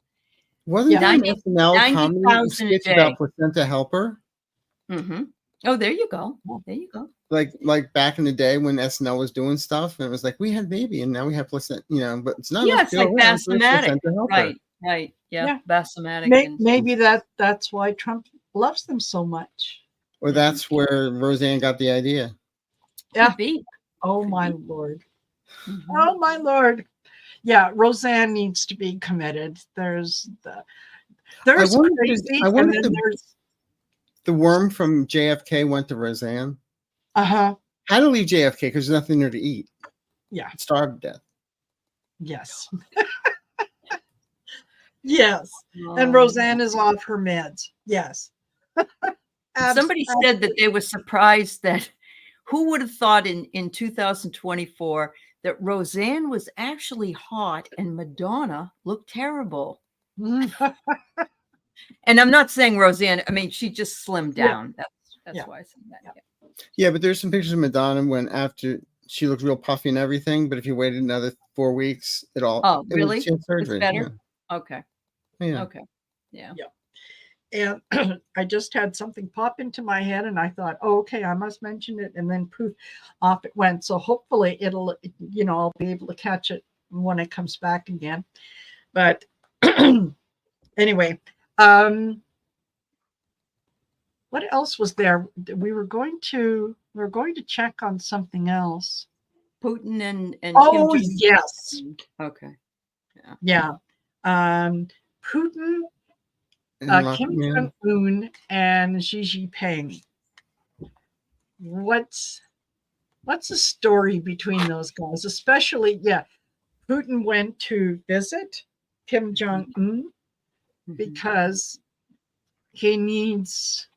Wasn't there an 90 SNL comedy 90,000 a sketch day. about placenta helper? Mm-hmm. Oh, there you go. There you go. Like back in the day when SNL was doing stuff, and it was like we had baby, and now we have placenta, but it's not. Yeah, it's like Bassomatic. Right. Right. Yeah. Yeah. Bassomatic. Maybe that's why Trump loves them so much. Or that's where Roseanne got the idea. Yeah. Could be. Oh my Lord. Mm-hmm. Oh my Lord. Yeah, Roseanne needs to be committed. There's crazy, I wonder and then if there's the worm from JFK went to Roseanne. uh-huh. How to leave JFK because there's nothing there to eat. Yeah. Starved to death. Yes. Yes. And Roseanne is off her meds. Yes. Somebody said that they were surprised that who would have thought in 2024 that Roseanne was actually hot and Madonna looked terrible. And I'm not saying Roseanne, I mean, she just slimmed down. That's why I said that. Yeah, but there's some pictures of Madonna when after she looked real puffy and everything, but if you waited another 4 weeks, Really? She had surgery. It's better? Yeah. Okay. Yeah. Okay. Yeah. And I just had something pop into my head and I thought, oh, okay, I must mention it. And then poof, off it went. So hopefully I'll be able to catch it when it comes back again. But anyway, what else was there? We were going to check on something else. Putin and oh, Kim Jong-un. yes. Okay. Yeah. Putin, Kim Jong-un and Xi Jinping. What's the story between those guys? Especially, Putin went to visit Kim Jong-un because he needs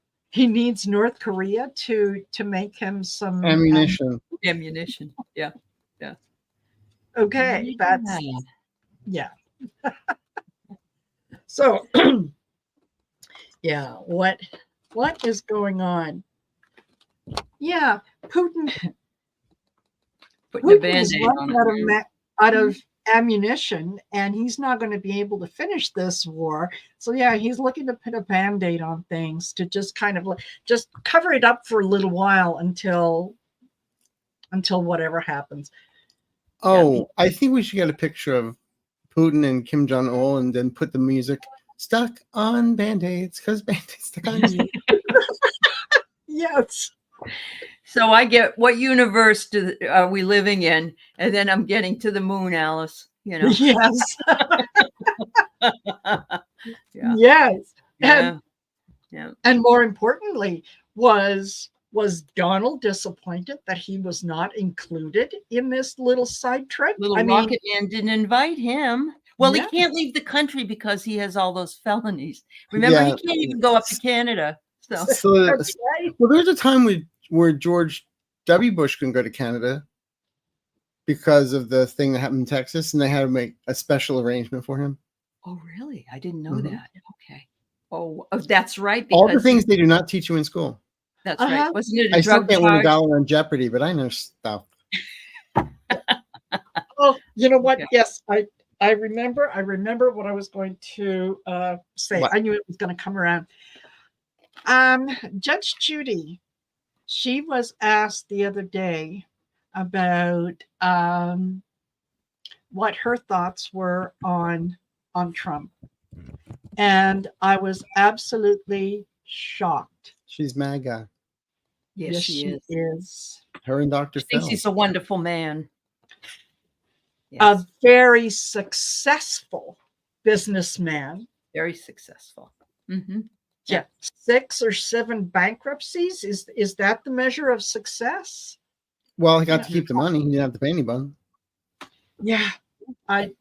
North Korea to make him some ammunition. Ammunition. Yeah. Okay, that's So, what is going on? Yeah, Putin Putting a Band-Aid is on running it. out of ammunition, and he's not going to be able to finish this war. So he's looking to put a Band-Aid on things to just kind of just cover it up for a little while until whatever happens. Oh, I think we should get a picture of Putin and Kim Jong-un and then put the music stuck on Band-Aids because Band-Aids stuck on you. Yes. So I get, what universe are we living in? And then I'm getting to the moon, Alice. Yes. Yeah. Yes. Yeah. And more importantly, was Donald disappointed that he was not included in this little side trip? Rocket Man didn't invite him. Well, he can't leave the country because he has all those felonies. Remember, he can't even go up to Canada. So That's right. Well, there's a time where George W. Bush couldn't go to Canada because of the thing that happened in Texas, and they had to make a special arrangement for him. Oh, really? I didn't know that. Okay. Oh, that's right. All the things they do not teach you in school. That's right. Wasn't it a I still drug can't win charge? $1 on Jeopardy, but I know stuff. Oh, you know what? Okay. Yes, I remember what I was going to say. What? I knew it was going to come around. Judge Judy, she was asked the other day about what her thoughts were on Trump. And I was absolutely shocked. She's MAGA. Yes, she is. is. Her and Dr. She thinks Phil. he's a wonderful man. A Yes, very successful businessman. very successful. Mm-hmm. Yeah, 6 or 7 bankruptcies. Is that the measure of success? Well, he got to keep the money. He didn't have to pay anybody. Yeah, I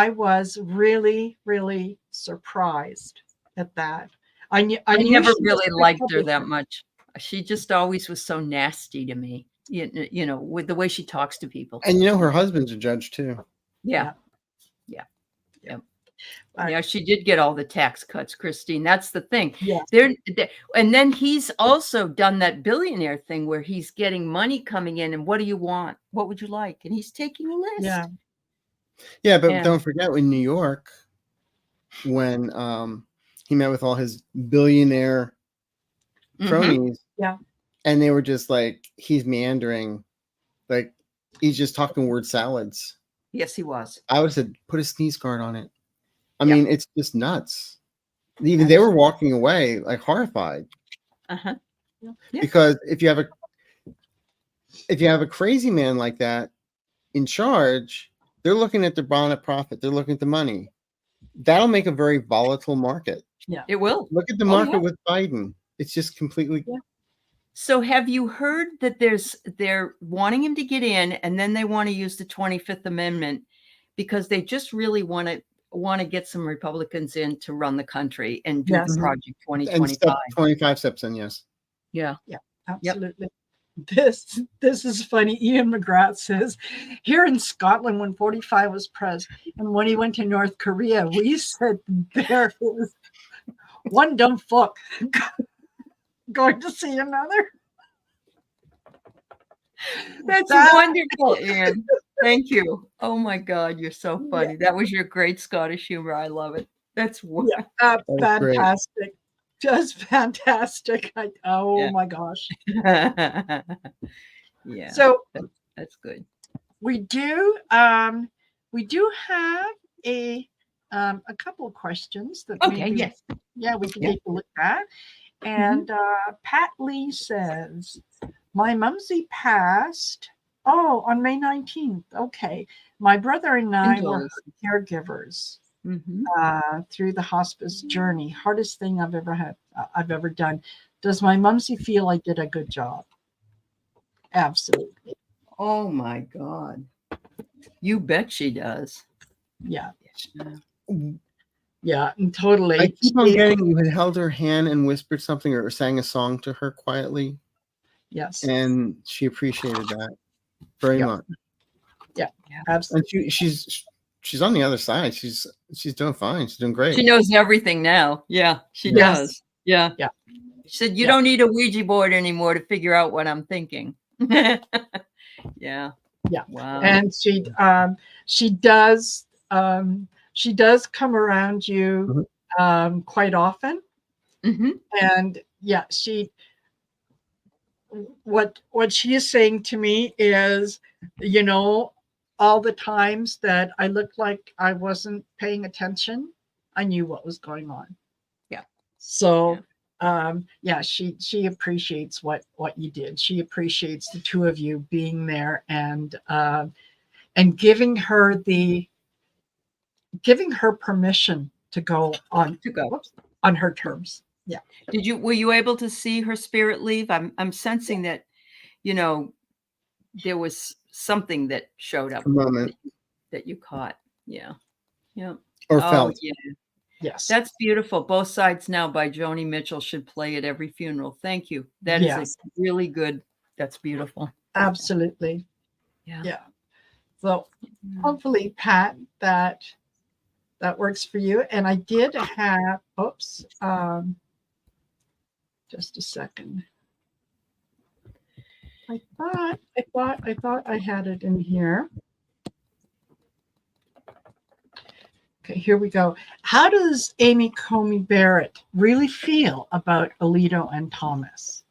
was really, really surprised at that. I I knew never she was really a good liked her publisher. that much. She just always was so nasty to me. You know, with the way she talks to people. And her husband's a judge too. Yeah. Right. Yeah, she did get all the tax cuts, Christine. That's the thing. Yeah. And then he's also done that billionaire thing where he's getting money coming in. And what do you want? What would you like? And he's taking a list. Yeah. Yeah, but And- don't forget in New York when he met with all his billionaire cronies. Yeah. And they were just like, he's meandering, like he's just talking word salads. Yes, he was. I would have said, put a sneeze guard on it. I Yeah. mean, it's just nuts. Even they were walking away like horrified. Uh-huh. Yeah. Because if you have a crazy man like that in charge, they're looking at the bonnet profit. They're looking at the money. That'll make a very volatile market. Yeah. It will. Look at the Oh, market yeah. with Biden. It's just completely. Yeah. So have you heard that they're wanting him to get in, and then they want to use the 25th Amendment because they just really want to get some Republicans in to run the country and do Yes. the Project And 2025. 25 steps in, yes. Yeah. Absolutely. This is funny. Ian McGrath says, here in Scotland, when 45 was pressed, and when he went to North Korea, we said there is one dumb fuck going to see another. That's That- wonderful, Ian. Thank you. Oh my God, you're so funny. That was your great Scottish humor. I love it. That's Yeah, was great. fantastic. Just fantastic. Yeah. My gosh. Yeah. So That's good. we do have a couple of questions that Okay. maybe, Yes. we can Yeah. take a look at. And Pat Lee says, my mumsy passed on May 19th. Okay. My brother and I were her caregivers through the hospice journey. Hardest thing I've ever done. Does my mumsy feel I did a good job? Absolutely. Oh my God. You bet she does. Yeah. Yeah. Yeah, and totally. I keep on getting you had held her hand and whispered something or sang a song to her quietly. Yes. And she appreciated that very much. Yeah, absolutely. And she's on the other side. She's doing fine. She's doing great. She knows everything now. Yeah, she Yes. does. Yeah. Yeah. She said, you don't need a Ouija board anymore to figure out what I'm thinking. Yeah. Yeah. Wow. And she does come around you quite often. And what she is saying to me is, all the times that I looked like I wasn't paying attention, I knew what was going on. Yeah. So she appreciates what you did. She appreciates the two of you being there and giving her permission to go on her terms. Yeah. Were you able to see her spirit leave? I'm sensing that, there was something that showed up A moment. that you caught. Yeah. Yeah. Or felt. Yeah. Yes. That's beautiful. Both Sides Now by Joni Mitchell should play at every funeral. Thank you. That is a really good. That's beautiful. Absolutely. Yeah. Yeah. So hopefully, Pat, that works for you. And I did have, just a second. I thought I had it in here. Okay, here we go. How does Amy Comey Barrett really feel about Alito and Thomas?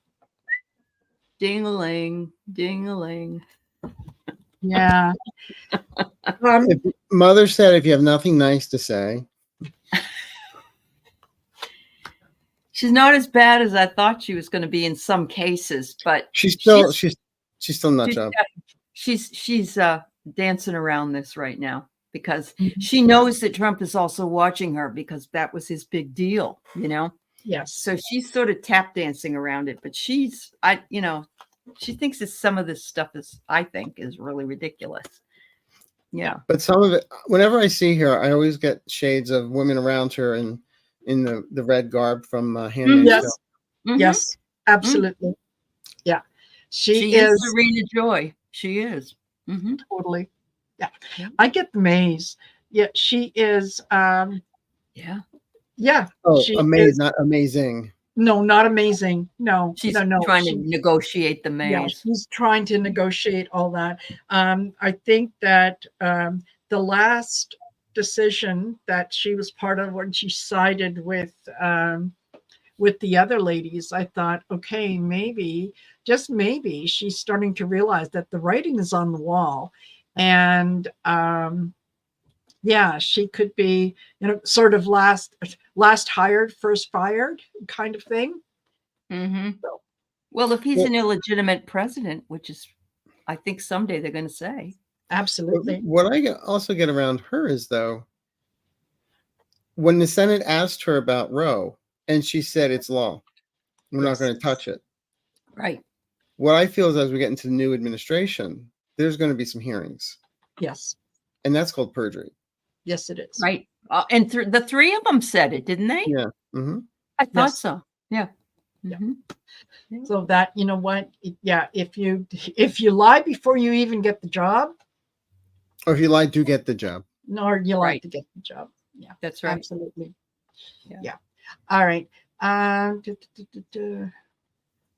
Ding-a-ling, ding-a-ling. Yeah. Mother said, if you have nothing nice to say. She's not as bad as I thought she was going to be in some cases, but she's still nut job. She's dancing around this right now because Mhm. she knows that Trump is also watching her because that was his big deal, you know. Yes. So she's sort of tap dancing around it, but she thinks that some of this stuff I think is really ridiculous. Yeah. But some of it, whenever I see her, I always get shades of women around her and in the red garb from Handmaid's Yes. Tale. Mhm. Yes, absolutely. Yeah. She is Serena Joy. She is. Mhm. Totally. Yeah. Yeah. I get the maze. Yeah, she is Yeah. yeah. Oh, She amazing, is not amazing. no, not amazing. No, She's no. trying to She, negotiate the yeah, maze. she's trying to negotiate all that. I think that the last decision that she was part of when she sided with the other ladies, I thought, okay, maybe, just maybe, she's starting to realize that the writing is on the wall, and yeah, she could be, sort of last hired, first fired kind of thing. Mm-hmm. So, Well, if he's Well- an illegitimate president, which is, I think someday they're going to say. absolutely. What I also get around her is, though, when the Senate asked her about Roe, and she said it's law, we're not Yes. going to touch it. Right. What I feel is, as we get into the new administration, there's going to be some hearings, Yes. and that's called perjury. Yes, it is. Right. And the three of them said it, didn't they? Yeah. Mm-hmm. I thought Yes. so. Yeah. Yeah. Mm-hmm. So that, you know what? Yeah, if you lie before you even get the job, Or if you lie, do get the job. or you lie Right. to get the job. Yeah, That's right. absolutely. Yeah. Yeah. All right.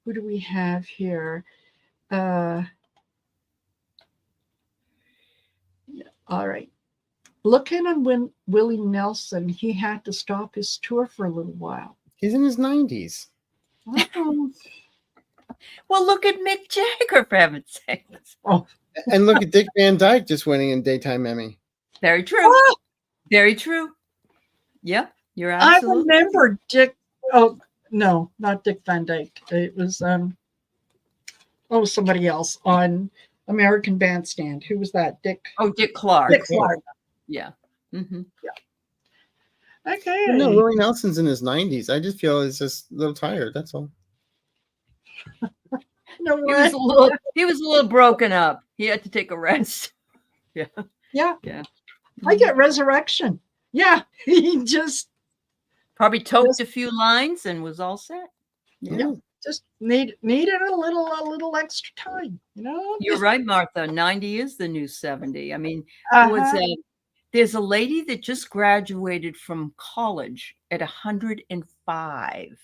Who do we have here? Yeah, all right. Lieutenant Willie Nelson, he had to stop his tour for a little while. He's in his 90s. Oh, Well, look at Mick Jagger, for heaven's sakes. oh. And look at Dick Van Dyke just winning in Daytime Emmy. Very true. Ah! Very true. Yep. You're I absolutely. remember Dick. Oh no, not Dick Van Dyke. It was somebody else on American Bandstand. Who was that? Dick. Oh, Dick Clark. Dick Clark. Yeah. Mm-hmm. Okay. But no, Willie Nelson's in his 90s. I just feel he's just a little tired. That's all. No He way. was a little broken up. He had to take a rest. Yeah. Yeah. Yeah. I get resurrection. Yeah. He just Probably toked a few lines and was all set. yeah. Just needed a little extra time, You're right, Martha. 90 is the new 70. I mean, Uh-huh. there's a lady that just graduated from college at 105.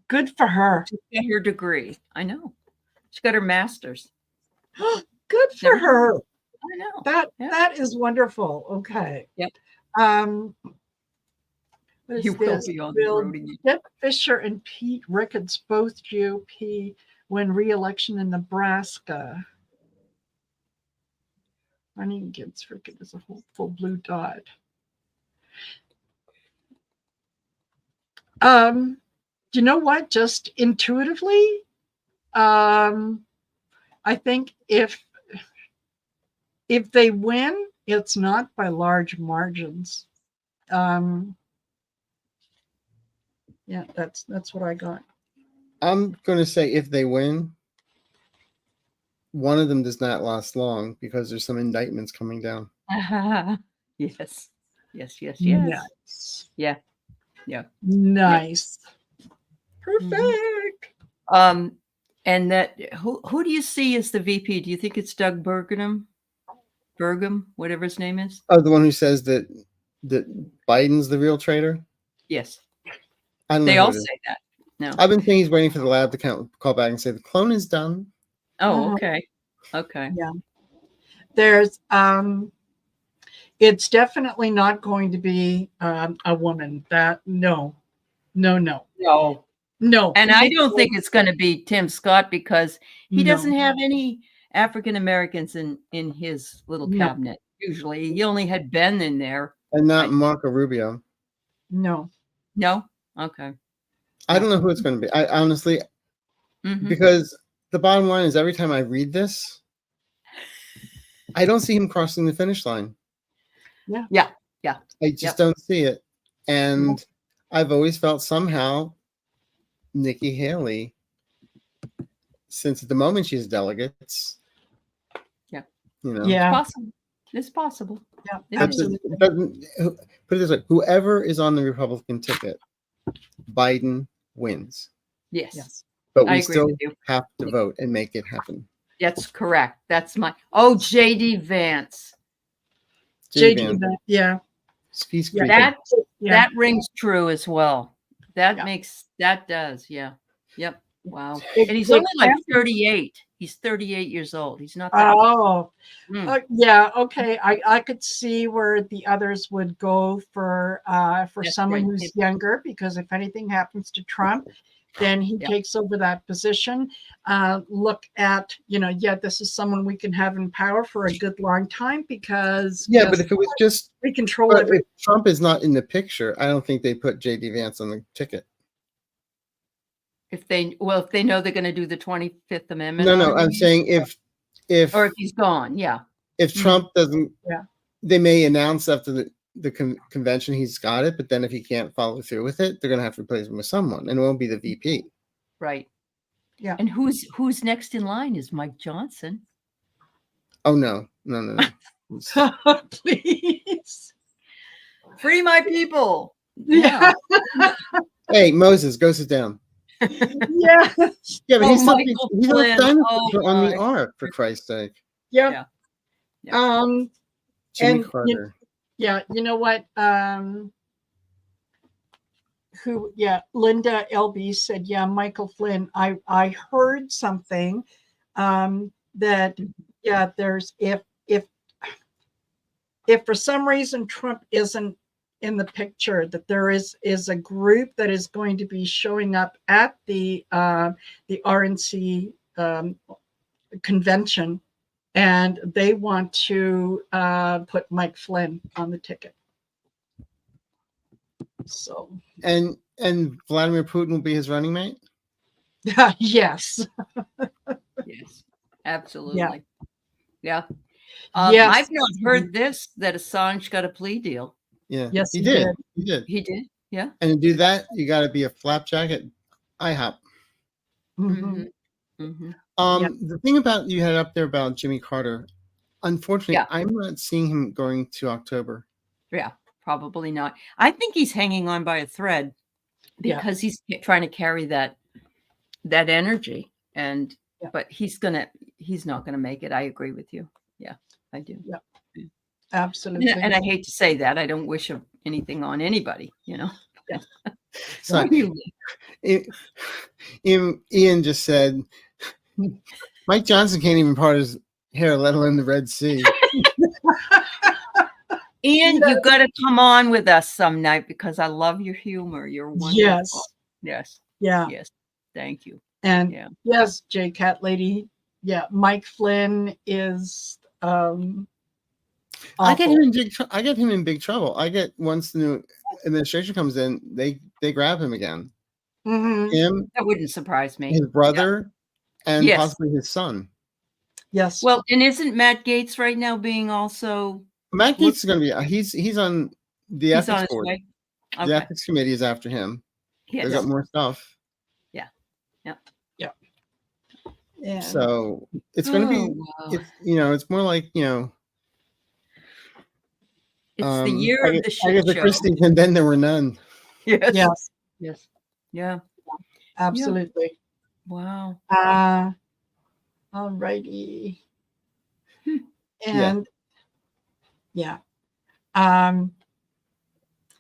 Good for her. She got her degree. I know. She got her master's. Good for Never- her. I know. That is wonderful. Okay. Yep. What is You will this? be on the Will road again. Dick Fisher and Pete Ricketts, both GOP, win re-election in Nebraska. Running against Rickett is a hopeful blue dot. You know what? Just intuitively, I think if they win, it's not by large margins. Yeah, that's what I got. I'm going to say if they win, one of them does not last long because there's some indictments coming down. Yes. Yes. Nice. Yeah. Nice. Perfect. And that who do you see as the VP? Do you think it's Doug Burgum, whatever his name is? Oh, the one who says that Biden's the real traitor? Yes. I don't They know who all it is. say that. No. I've been saying he's waiting for the lab to call back and say the clone is done. Oh, okay. Okay. Yeah. There's it's definitely not going to be a woman. That no. No. And I don't think it's going to be Tim Scott because he doesn't have any African Americans in his little cabinet. Usually, he only had Ben in there. And not Marco Rubio. No. No. Okay. I don't know who it's going to be. I honestly, Mhm. because the bottom line is every time I read this, I don't see him crossing the finish line. Yeah. I just Yep. don't see it. And I've always felt somehow Nikki Haley, since at the moment she's delegates, Yeah. you know, It's Yeah. possible. It's possible. Yeah. It but is. Absolutely. put it this way: whoever is on the Republican ticket, Biden wins. Yes. Yes. But I we agree still with you. have to vote and make it happen. That's correct. That's my JD Vance. JD JD, Vance, yeah. he's Yeah. creepy. That rings true as well. That Yeah. does. Yeah. Yep. Wow. It- And he's it only like can- 38. He's 38 years old. He's not that. Oh, Mm. yeah. Okay. I could see where the others would go for That's someone right. who's younger, because if anything happens to Trump, then he Yeah. takes over that position. Look at, this is someone we can have in power for a good long time, because Yeah, but if it was just, we control but everything. if Trump is not in the picture, I don't think they put JD Vance on the ticket. If they know they're going to do the 25th Amendment. No, I'm saying or if he's gone. Yeah. if Trump doesn't, Yeah. they may announce after the convention he's got it, but then if he can't follow through with it, they're going to have to replace him with someone, and it won't be the VP. Right. Yeah. And who's next in line is Mike Johnson. Oh no. Please. Free my people. Yeah. Hey, Moses, go sit down. Yeah. Yeah, but Oh, he's still Michael he's Flynn. a dinosaur Oh, on the my. ark, for Christ's sake. Yeah. Yeah. Jimmy And Carter. you know what? Linda LB said, yeah, Michael Flynn. I heard something that, yeah, there's if for some reason Trump isn't in the picture, that there is a group that is going to be showing up at the RNC convention, and they want to put Mike Flynn on the ticket. So, And Vladimir Putin will be his running mate? yes. Yes. Absolutely. Yeah. Yes. I've not heard this, that Assange got a plea deal. Yeah. Yes, he he did. did. He did. He did. Yeah. And to do that, you got to be a flapjack at IHOP. Mhm. Mm-hmm. The thing about you had up there about Jimmy Carter, unfortunately, Yeah. I'm not seeing him going to October. Yeah, probably not. I think he's hanging on by a thread because he's trying to carry that energy, and but he's not gonna make it. I agree with you. Yeah, I do. Yeah. Absolutely. And I hate to say that. I don't wish anything on anybody, Yeah. So Ian just said Mike Johnson can't even part his hair, let alone the Red Sea. Ian, you got to come on with us some night, because I love your humor. You're wonderful. Yes. Yeah. Yes. Thank you. And yes, J Cat Lady. Yeah, Mike Flynn is I get him in big trouble. I get, once the new administration comes in, they grab him again. Mm-hmm. Him, that wouldn't surprise me. His brother, and possibly his son. Yes. Well, and isn't Matt Gaetz right now being also? Matt Gaetz is going to be. He's on the ethics board. Okay. The ethics committee is after him. Yes. They've got more stuff. Yeah. Yeah. So it's going to be. Wow. It's more like It's the year of the shit I guess the Christie's, and then there were none. Yes. Yeah. Absolutely. Wow. All righty. And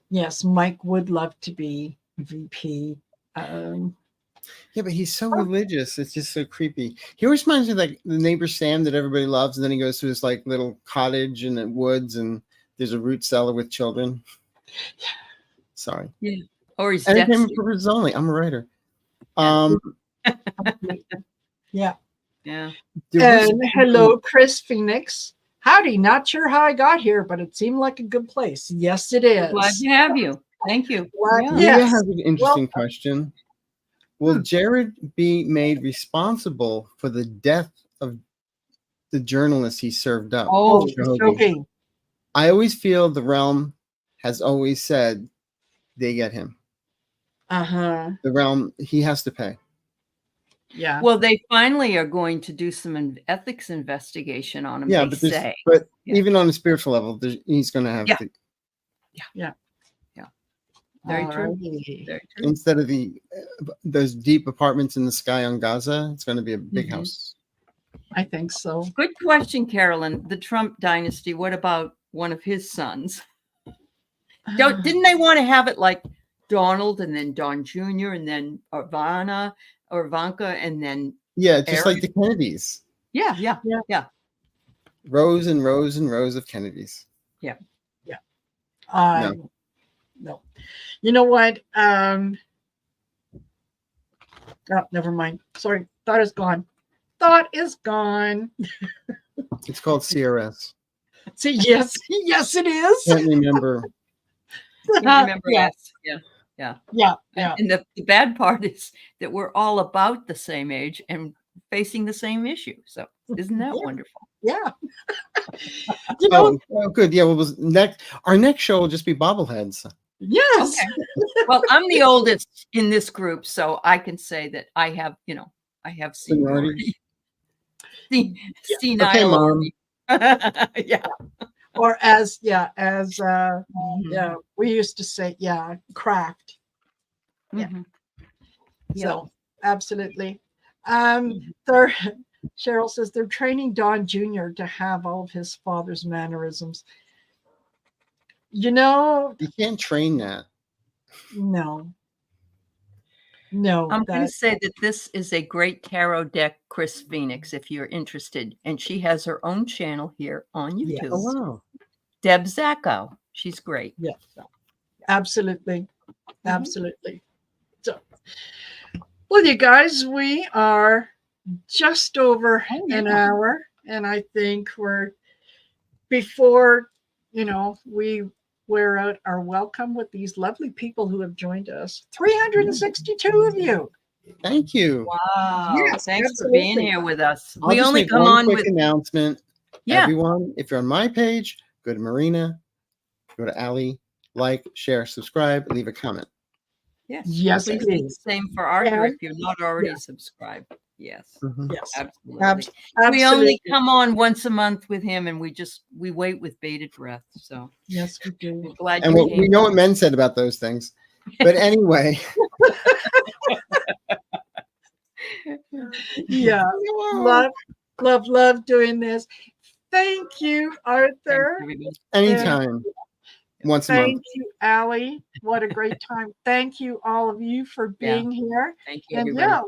yes, Mike would love to be VP. Yeah, but he's so religious. It's just so creepy. He always reminds me of like the neighbor Sam that everybody loves, and then he goes to his like little cottage in the woods, and there's a root cellar with children. Sorry. Yeah. Or he's entertainment purposes only. I'm a writer. Yeah. Yeah. And hello, Chris Phoenix. Howdy. Not sure how I got here, but it seemed like a good place. Yes, it is. Glad to have you. Thank you. Leah has an interesting question. Will Jared be made responsible for the death of the journalist he served up? Oh, Shahogi? joking. I always feel the realm has always said they get him. Uh-huh. The realm, he has to pay. Yeah. well, they finally are going to do some ethics investigation on him. Yeah, they but say. Yeah. even on a spiritual level, he's going to have Yeah. to, Very true. Alrighty. Very true. instead of those deep apartments in the sky on Gaza, it's going to be a big Mhm. house. I think so. Good question, Carolyn. The Trump dynasty. What about one of his sons? Didn't they want to have it like Donald and then Don Jr. and then Ivana or Ivanka and then Yeah, just like Eric? the Kennedys. Yeah. Rows and rows and rows of Kennedys. No. You know what? Oh, never mind. Sorry. Thought is gone. Thought is gone. It's called CRS. See, yes, yes, it is. Can't remember. You remember Yeah. us? Yeah. Yeah. And the bad part is that we're all about the same age and facing the same issue. So isn't that Yeah. wonderful? Yeah. You know, Oh, good. Yeah. Well, our next show will just be bobbleheads. yes. Okay. Well, I'm the oldest in this group, so I can say that I have seniority. Senile. Okay, Mom. Yeah. Or as Mhm. we used to say, cracked. Yeah. Mhm. So absolutely. Cheryl says they're training Don Jr. to have all of his father's mannerisms. You know, You can't train that. no. I'm going to say that this is a great tarot deck, Chris Phoenix, if you're interested. And she has her own channel here on Yes. YouTube. Oh, wow. Deb Zacco. She's great. Yeah. Absolutely. Mm-hmm. Absolutely. So, well, you guys, we are just over an hour. And I think before, we wear out our welcome with these lovely people who have joined us. 362 of you. Thank you. Wow. Yes, Thanks absolutely. for being here with us. I'll We just only make come one on quick with announcement. Everyone, if you're on my page, go to Marina, go to Allie, like, share, subscribe, leave a comment. Yes, Please do please. the same for Arthur Yeah. if you're not already subscribed. Yes. Mhm. Yes. Absolutely. Absolutely. We only come on once a month with him and we wait with bated breath. So Yes, we do. we're glad And you we came. know what men said about those things. But anyway. Yeah. Love doing this. Thank you, Arthur. Anytime. Once a month. Thank you, Allie. What a great time. Thank you, all of you, for being here. Thank you, And everybody.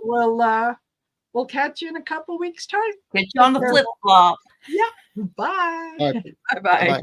we'll catch you in a couple weeks' time. Get you on the flip flop. Yeah. Bye. All right. Bye-bye. Bye-bye.